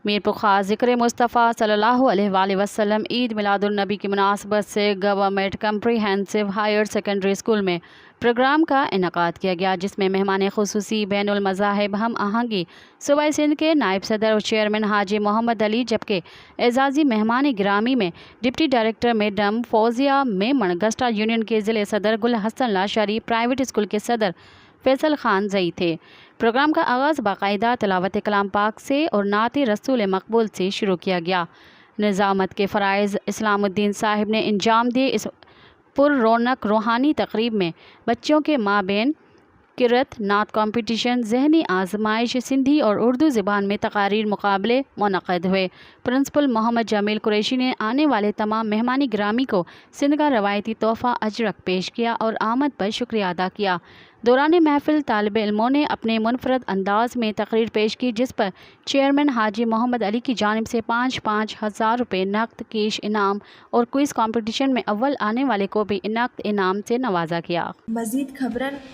میر پخا ذکر مصطفیٰ صلی اللہ علیہ وآلہ وسلم عید میلاد النبی کی مناسبت سے government comprehensive higher secondary school میں پروگرام کا انعقاد کیا گیا، جس میں مہمان خصوصی بین المذاہب ہم آہنگی صوبہ سندھ کے نائب صدر اور چیئرمین حاجی محمد علی، جبکہ اعزازی مہمان گرامی میں deputy director madam Fauzia Memon, گسٹا یونین کے ضلع صدر گل حسن لاشاری، پرائیویٹ اسکول کے صدر فیصل خان زئی تھے۔ پروگرام کا آغاز باقاعدہ تلاوت کلام پاک سے اور نعت رسول مقبول سے شروع کیا گیا۔ نظامت کے فرائض اسلام الدین صاحب نے انجام دیے۔ اس پر رونق روحانی تقریب میں بچوں کے مابین قرأت، نعت کمپٹیشن، ذہنی آزمائش، سندھی اور اردو زبان میں تقاریر مقابلے منعقد ہوئے۔ پرنسپل محمد جمیل قریشی نے آنے والے تمام مہمان گرامی کو سندھ کا روایتی تحفہ اجرک پیش کیا اور آمد پر شکریہ ادا کیا۔ دوران محفل طالب علموں نے اپنے منفرد انداز میں تقریر پیش کی، جس پر چیئرمین حاجی محمد علی کی جانب سے 5,000 روپے نقد کیش انعام اور کوئز کمپٹیشن میں اول آنے والے کو بھی نقد انعام سے نوازا گیا۔ مزید خبرن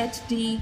HD।